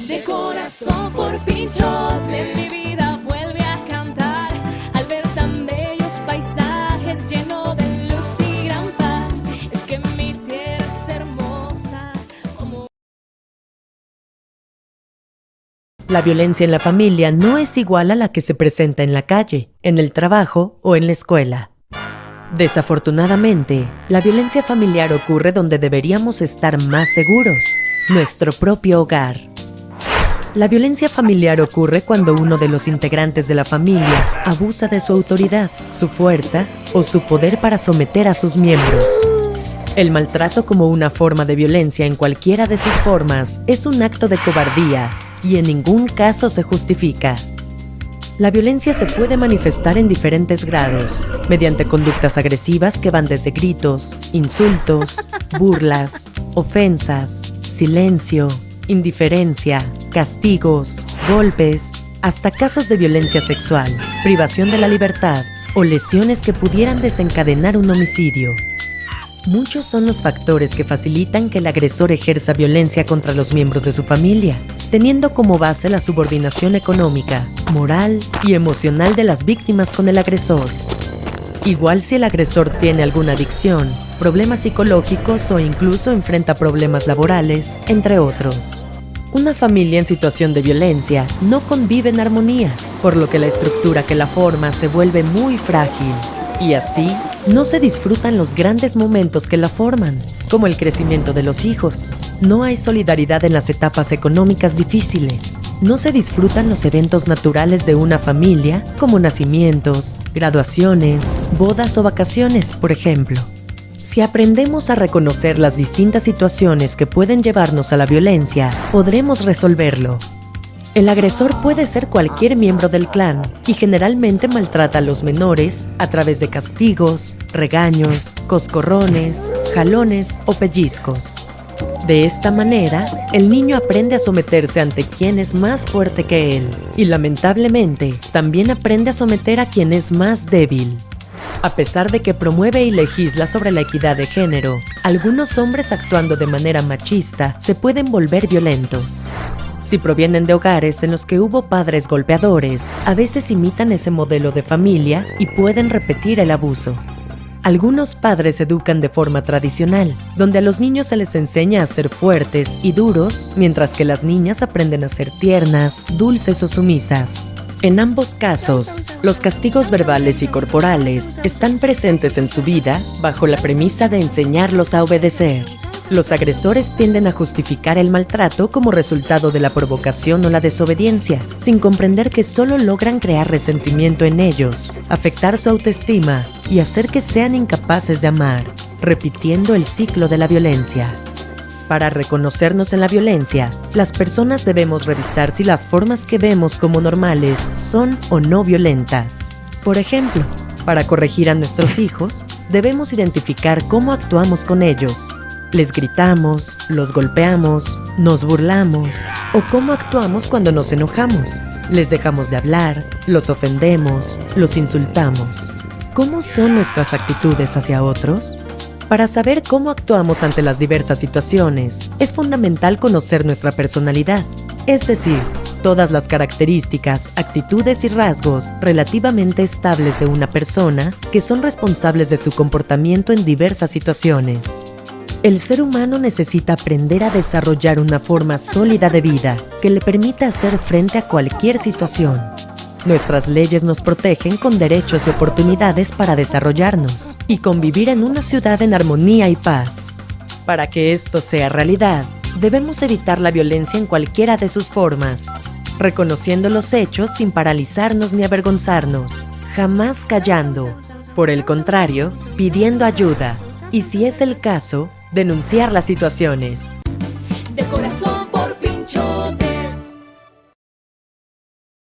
De corazón por Pinchote, mi vida vuelve a cantar al ver tan bellos paisajes llenos de luz y gran paz. Es que mi tierra es hermosa como... La violencia en la familia no es igual a la que se presenta en la calle, en el trabajo o en la escuela. Desafortunadamente, la violencia familiar ocurre donde deberíamos estar más seguros, nuestro propio hogar. La violencia familiar ocurre cuando uno de los integrantes de la familia abusa de su autoridad, su fuerza o su poder para someter a sus miembros. El maltrato como una forma de violencia en cualquiera de sus formas es un acto de cobardía y en ningún caso se justifica. La violencia se puede manifestar en diferentes grados, mediante conductas agresivas que van desde gritos, insultos, burlas, ofensas, silencio, indiferencia, castigos, golpes, hasta casos de violencia sexual, privación de la libertad o lesiones que pudieran desencadenar un homicidio. Muchos son los factores que facilitan que el agresor ejerza violencia contra los miembros de su familia, teniendo como base la subordinación económica, moral y emocional de las víctimas con el agresor. Igual si el agresor tiene alguna adicción, problemas psicológicos o incluso enfrenta problemas laborales, entre otros. Una familia en situación de violencia no convive en armonía, por lo que la estructura que la forma se vuelve muy frágil. Y así, no se disfrutan los grandes momentos que la forman, como el crecimiento de los hijos. No hay solidaridad en las etapas económicas difíciles. No se disfrutan los eventos naturales de una familia, como nacimientos, graduaciones, bodas o vacaciones, por ejemplo. Si aprendemos a reconocer las distintas situaciones que pueden llevarnos a la violencia, podremos resolverlo. El agresor puede ser cualquier miembro del clan y generalmente maltrata a los menores a través de castigos, regaños, coscorrones, jalones o pellizcos. De esta manera, el niño aprende a someterse ante quien es más fuerte que él y lamentablemente también aprende a someter a quien es más débil. A pesar de que promueve y legisla sobre la equidad de género, algunos hombres actuando de manera machista se pueden volver violentos. Si provienen de hogares en los que hubo padres golpeadores, a veces imitan ese modelo de familia y pueden repetir el abuso. Algunos padres educan de forma tradicional, donde a los niños se les enseña a ser fuertes y duros, mientras que las niñas aprenden a ser tiernas, dulces o sumisas. En ambos casos, los castigos verbales y corporales están presentes en su vida bajo la premisa de enseñarlos a obedecer. Los agresores tienden a justificar el maltrato como resultado de la provocación o la desobediencia, sin comprender que solo logran crear resentimiento en ellos, afectar su autoestima y hacer que sean incapaces de amar, repitiendo el ciclo de la violencia. Para reconocernos en la violencia, las personas debemos revisar si las formas que vemos como normales son o no violentas. Por ejemplo, para corregir a nuestros hijos, debemos identificar cómo actuamos con ellos. Les gritamos, los golpeamos, nos burlamos o cómo actuamos cuando nos enojamos. Les dejamos de hablar, los ofendemos, los insultamos. ¿Cómo son nuestras actitudes hacia otros? Para saber cómo actuamos ante las diversas situaciones, es fundamental conocer nuestra personalidad, es decir, todas las características, actitudes y rasgos relativamente estables de una persona que son responsables de su comportamiento en diversas situaciones. El ser humano necesita aprender a desarrollar una forma sólida de vida que le permita hacer frente a cualquier situación. Nuestras leyes nos protegen con derechos y oportunidades para desarrollarnos y convivir en una ciudad en armonía y paz. Para que esto sea realidad, debemos evitar la violencia en cualquiera de sus formas, reconociendo los hechos sin paralizarnos ni avergonzarnos, jamás callando. Por el contrario, pidiendo ayuda y, si es el caso, denunciar las situaciones. De corazón